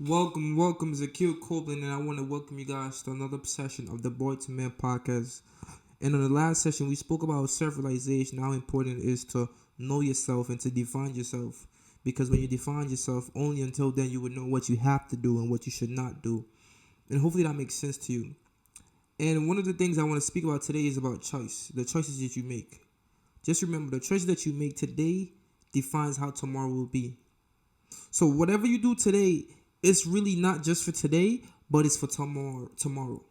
Welcome, Zakil Copeland, and I want to welcome you guys to another session of the Boy to Man podcast. And on the last session, we spoke about self-realization, how important it is to know yourself and to define yourself. Because when you define yourself, only until then you would know what you have to do and what you should not do. And hopefully that makes sense to you. And one of the things I want to speak about today is about choice, the choices that you make. Just remember, the choices that you make today defines how tomorrow will be. So whatever you do today, it's really not just for today, but it's for tomorrow.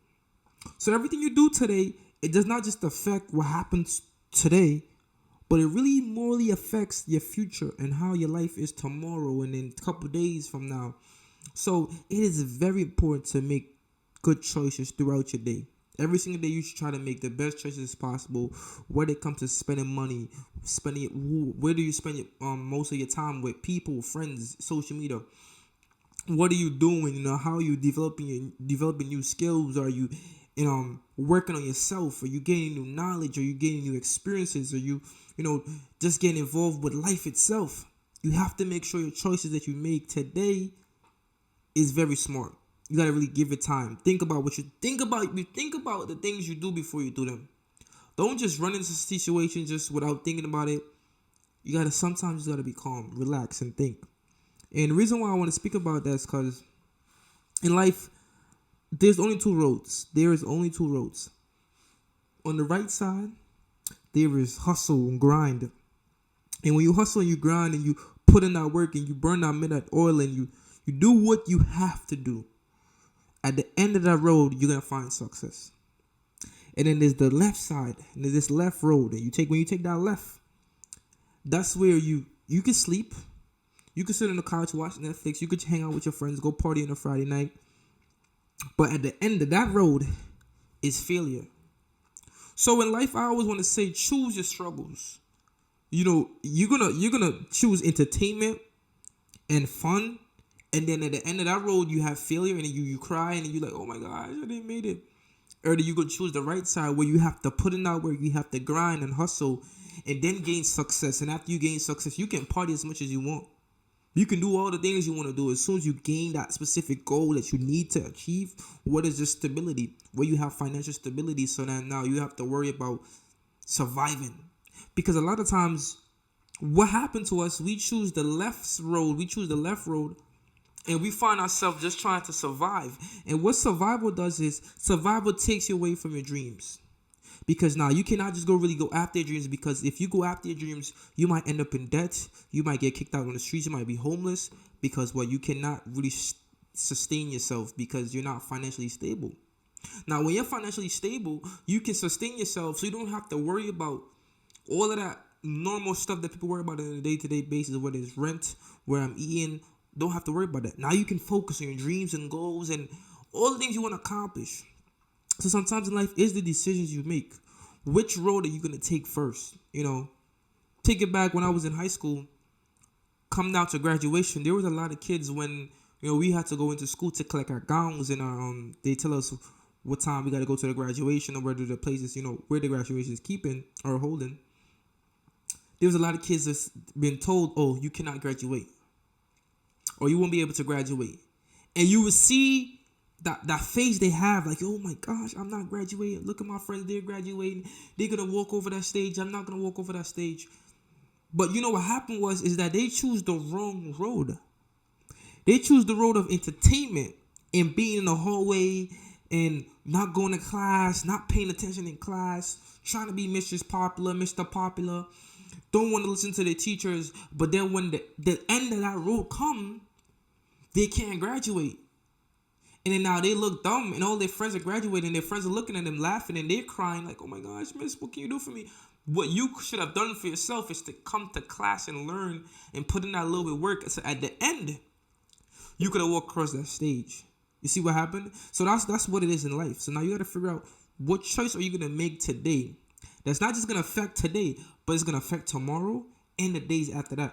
So everything you do today, it does not just affect what happens today, but it really morally affects your future and how your life is tomorrow and in a couple days from now. So it is very important to make good choices throughout your day. Every single day you should try to make the best choices possible. Whether it comes to spending money, where do you spend most of your time with people, friends, social media? What are you doing? How are you developing new skills? Are you working on yourself? Are you gaining new knowledge? Are you gaining new experiences? Are you just getting involved with life itself? You have to make sure your choices that you make today is very smart. You gotta really give it time. Think about what you think about. You think about the things you do before you do them. Don't just run into situations just without thinking about it. Sometimes you gotta be calm, relax, and think. And the reason why I want to speak about that is because in life, there's only two roads. There is only two roads. On the right side, there is hustle and grind. And when you hustle and you grind and you put in that work and you burn that midnight oil and you do what you have to do, at the end of that road, you're going to find success. And then there's the left side, and there's this left road. And when you take that left, that's where you can sleep. You can sit on the couch, watch Netflix. You could hang out with your friends, go party on a Friday night. But at the end of that road is failure. So in life, I always want to say, choose your struggles. You're gonna choose entertainment and fun, and then at the end of that road, you have failure, and you cry, and you're like, oh my gosh, I didn't make it. Or you could choose the right side where you have to put in that work, you have to grind and hustle, and then gain success. And after you gain success, you can party as much as you want. You can do all the things you want to do. As soon as you gain that specific goal that you need to achieve, what is your stability? Where you have financial stability, so that now you have to worry about surviving. Because a lot of times, what happened to us, we choose the left road, and we find ourselves just trying to survive. And what survival does is, survival takes you away from your dreams. Because now you cannot just go after your dreams, because if you go after your dreams, you might end up in debt. You might get kicked out on the streets. You might be homeless because you cannot really sustain yourself because you're not financially stable. Now, when you're financially stable, you can sustain yourself, so you don't have to worry about all of that normal stuff that people worry about on a day-to-day basis, whether it's rent, where I'm eating. Don't have to worry about that. Now you can focus on your dreams and goals and all the things you want to accomplish. So sometimes in life is the decisions you make. Which road are you going to take first? Take it back when I was in high school, come down to graduation, there was a lot of kids when, we had to go into school to collect our gowns and they tell us what time we got to go to the graduation or where the places, where the graduation is keeping or holding. There was a lot of kids that's been told, oh, you cannot graduate or you won't be able to graduate. And you would see that face they have, like, oh my gosh, I'm not graduating. Look at my friends, they're graduating. They're going to walk over that stage. I'm not going to walk over that stage. But what happened is that they choose the wrong road. They choose the road of entertainment and being in the hallway and not going to class, not paying attention in class, trying to be Mr. Popular, don't want to listen to their teachers. But then when the end of that road come, they can't graduate. And then now they look dumb and all their friends are graduating and their friends are looking at them laughing and they're crying like, oh my gosh, miss, what can you do for me? What you should have done for yourself is to come to class and learn and put in that little bit of work. So at the end, you could have walked across that stage. You see what happened? So that's what it is in life. So now you got to figure out, what choice are you going to make today that's not just going to affect today, but it's going to affect tomorrow and the days after that.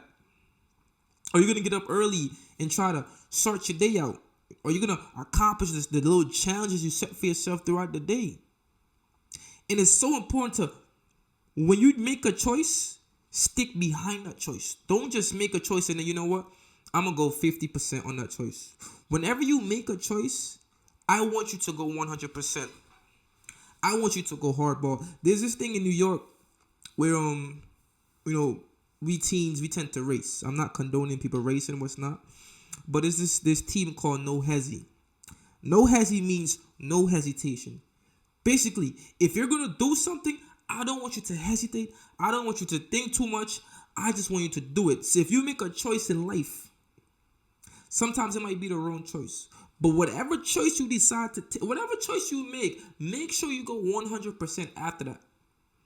Are you going to get up early and try to start your day out? Are you going to accomplish the little challenges you set for yourself throughout the day? And it's so important to, when you make a choice, stick behind that choice. Don't just make a choice and then, you know what? I'm gonna go 50% on that choice. Whenever you make a choice, I want you to go 100%. I want you to go hardball. There's this thing in New York where you know, we teens, we tend to race. I'm not condoning people racing, what's not. But it's this team called No Hesi. No Hesi means no hesitation. Basically, if you're gonna do something, I don't want you to hesitate. I don't want you to think too much. I just want you to do it. So if you make a choice in life, sometimes it might be the wrong choice. But whatever choice you decide to take, whatever choice you make sure you go 100% after that.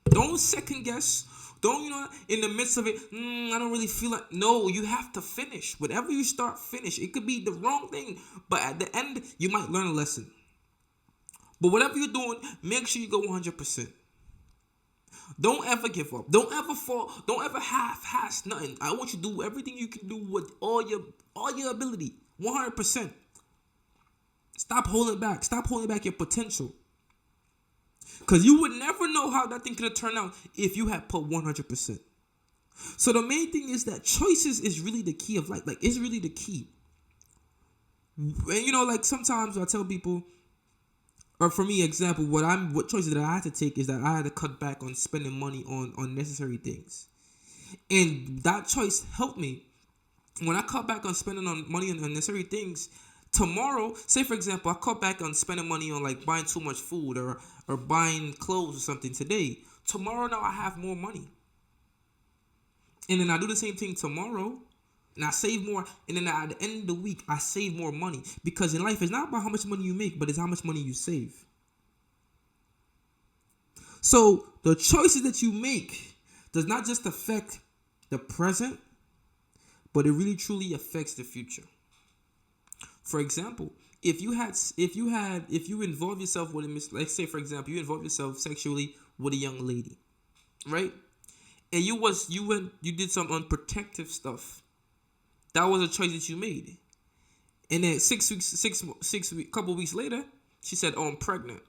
Don't second guess. Don't, in the midst of it, I don't really feel like. No, you have to finish. Whatever you start, finish. It could be the wrong thing, but at the end, you might learn a lesson. But whatever you're doing, make sure you go 100%. Don't ever give up. Don't ever fall. Don't ever half-ass nothing. I want you to do everything you can do with all your ability. 100%. Stop holding back. Stop holding back your potential. Because you would never know how that thing could have turned out if you had put 100%. So the main thing is that choices is really the key of life. Like, it's really the key. And like sometimes I tell people, or for me, example, what choices that I had to take is that I had to cut back on spending money on unnecessary things. And that choice helped me. When I cut back on spending on money on unnecessary things, tomorrow, say for example, I cut back on spending money on like buying too much food or buying clothes or something today. Tomorrow now I have more money. And then I do the same thing tomorrow and I save more. And then at the end of the week, I save more money. Because in life, it's not about how much money you make, but it's how much money you save. So the choices that you make does not just affect the present, but it really truly affects the future. For example, if you involve yourself with let's say for example, you involve yourself sexually with a young lady, right? And you did some unprotective stuff. That was a choice that you made. And then couple weeks later, she said, "Oh, I'm pregnant."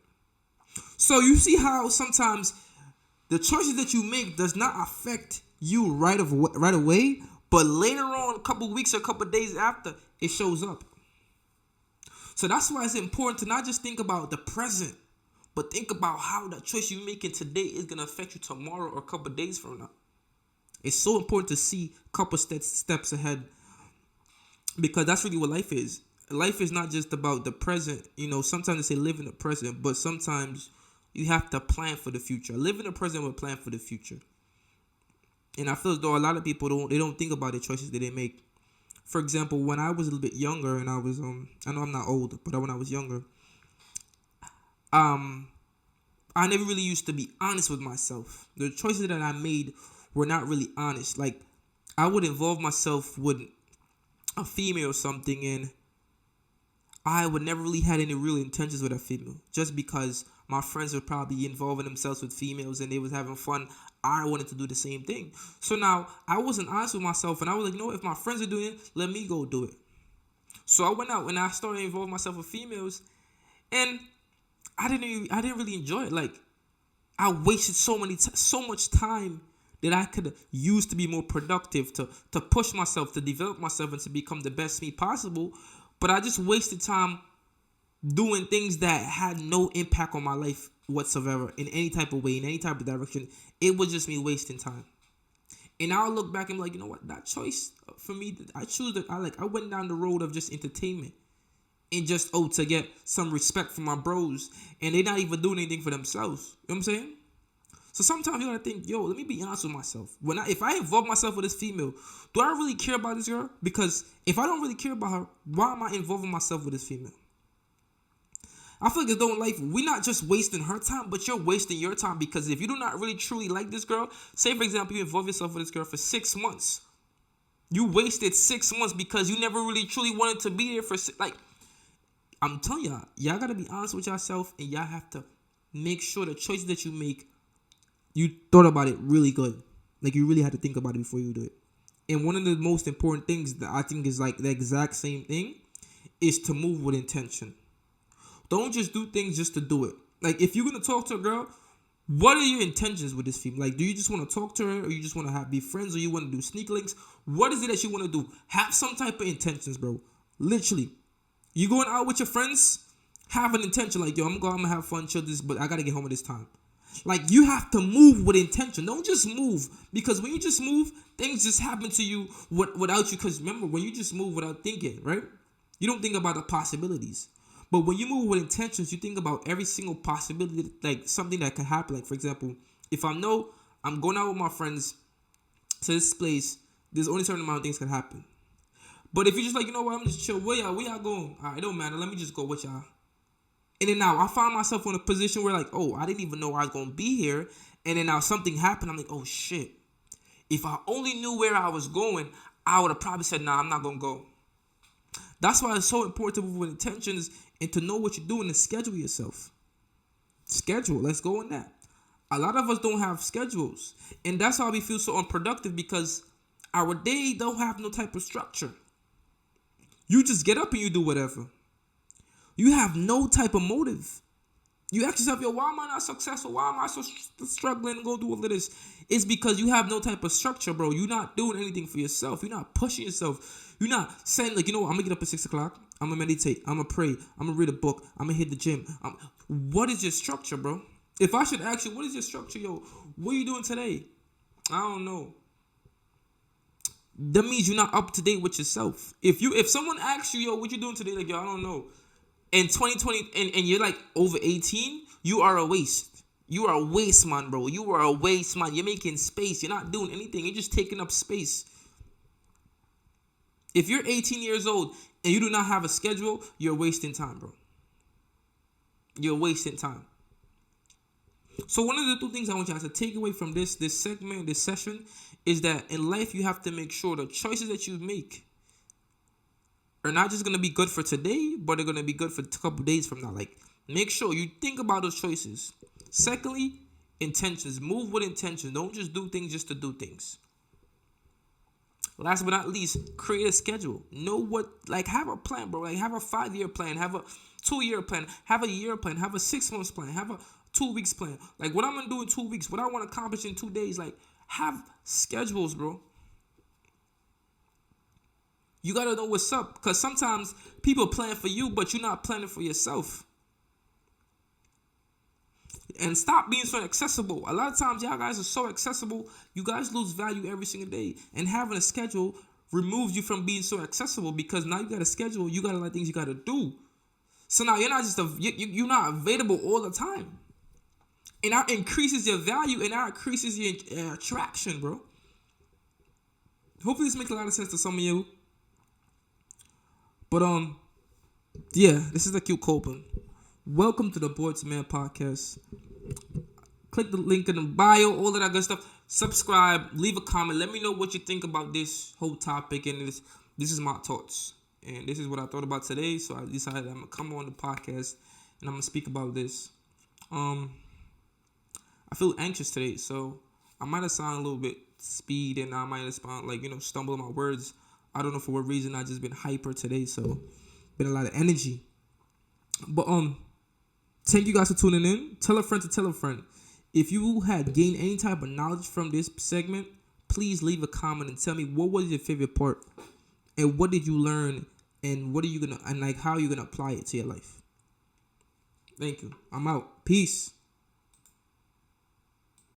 So you see how sometimes the choices that you make does not affect you right away, but later on, a couple weeks or a couple days after, it shows up. So that's why it's important to not just think about the present, but think about how that choice you're making today is going to affect you tomorrow or a couple days from now. It's so important to see a couple steps ahead, because that's really what life is. Life is not just about the present. Sometimes they say live in the present, but sometimes you have to plan for the future. Live in the present but plan for the future. And I feel as though a lot of people don't think about the choices that they make. For example, when I was a little bit younger and I was I know I'm not old, but when I was younger, I never really used to be honest with myself. The choices that I made were not really honest. Like, I would involve myself with a female or something, and I would never really had any real intentions with a female. Just because my friends were probably involving themselves with females and they was having fun, I wanted to do the same thing. So now I wasn't honest with myself, and I was like, if my friends are doing it, let me go do it. So I went out and I started involving myself with females, and I didn't really enjoy it. Like, I wasted so much time that I could use to be more productive, to push myself, to develop myself, and to become the best me possible. But I just wasted time doing things that had no impact on my life whatsoever in any type of way, in any type of direction. It was just me wasting time. And I'll look back and be like, you know what? That choice for me, I choose that. I went down the road of just entertainment and just to get some respect from my bros, and they're not even doing anything for themselves. You know what I'm saying? So sometimes you gotta think, let me be honest with myself. If I involve myself with this female, do I really care about this girl? Because if I don't really care about her, why am I involving myself with this female? I feel like as though in life, we're not just wasting her time, but you're wasting your time. Because if you do not really truly like this girl, say for example, you involve yourself with this girl for 6 months. You wasted 6 months because you never really truly wanted to be there for, I'm telling y'all gotta be honest with yourself, and y'all have to make sure the choices that you make, you thought about it really good. Like, you really had to think about it before you do it. And one of the most important things that I think is like the exact same thing is to move with intention. Don't just do things just to do it. Like, if you're going to talk to a girl, What are your intentions with this female? Like, do you just want to talk to her, or you just want to be friends, or you want to do sneak links? What is it that you want to do? Have some type of intentions, bro. Literally, you going out with your friends, have an intention. Like, yo, I'm gonna have fun, chill this, but I gotta get home at this time. Like, you have to move with intention. Don't just move, because when you just move, things just happen to you without you. Because remember, when you just move without thinking, right? You don't think about the possibilities. But when you move with intentions, you think about every single possibility, like something that can happen. Like, for example, if I know I'm going out with my friends to this place, there's only a certain amount of things can happen. But if you're just like, you know what, I'm just chill. Where y'all going? All right, it don't matter. Let me just go with y'all. And then now I find myself in a position where, like, oh, I didn't even know I was going to be here. And then now something happened. I'm like, oh, shit. If I only knew where I was going, I would have probably said, nah, I'm not going to go. That's why it's so important to move with intentions and to know what you're doing and schedule yourself. Schedule. Let's go on that. A lot of us don't have schedules. And that's why we feel so unproductive, because our day don't have no type of structure. You just get up and you do whatever. You have no type of motive. You ask yourself, yo, why am I not successful? Why am I so struggling to go do all of this? It's because you have no type of structure, bro. You're not doing anything for yourself. You're not pushing yourself. You're not saying, like, you know what, I'm going to get up at 6 o'clock. I'm going to meditate. I'm going to pray. I'm going to read a book. I'm going to hit the gym. What is your structure, bro? If I should ask you, what is your structure, yo? What are you doing today? I don't know. That means you're not up to date with yourself. If someone asks you, yo, what you doing today? Like, yo, I don't know. In 2020, and you're like over 18, you are a waste. You are a waste, man, bro. You are a waste, man. You're making space. You're not doing anything. You're just taking up space. If you're 18 years old and you do not have a schedule, you're wasting time, bro. You're wasting time. So one of the two things I want you guys to take away from this segment, this session, is that in life you have to make sure the choices that you make are not just going to be good for today, but they're going to be good for a couple days from now. Like, make sure you think about those choices. Secondly, intentions. Move with intention. Don't just do things just to do things. Last but not least, create a schedule. Know what, like, have a plan, bro. Like, have a 5-year plan. Have a 2-year plan. Have a year plan. Have a 6 months plan. Have a 2 weeks plan. Like, what I'm going to do in 2 weeks. What I want to accomplish in 2 days. Like, have schedules, bro. You got to know what's up, because sometimes people plan for you, but you're not planning for yourself. And stop being so accessible. A lot of times, y'all guys are so accessible, you guys lose value every single day. And having a schedule removes you from being so accessible, because now you got a schedule, you got a lot of things you got to do. So now you're not just you're not available all the time. And that increases your value, and that increases your attraction, bro. Hopefully this makes a lot of sense to some of you. But yeah, this is the Q Copeland. Welcome to the Boy to Man podcast. Click the link in the bio, all of that good stuff. Subscribe, leave a comment. Let me know what you think about this whole topic. And this is my thoughts. And this is what I thought about today. So I decided I'm going to come on the podcast and I'm going to speak about this. I feel anxious today. So I might have sounded a little bit speed, and I might have sound like, stumble on my words. I don't know for what reason. I just been hyper today. So been a lot of energy. But thank you guys for tuning in. Tell a friend to tell a friend. If you had gained any type of knowledge from this segment, please leave a comment and tell me what was your favorite part, and what did you learn, and how are you gonna apply it to your life. Thank you. I'm out. Peace.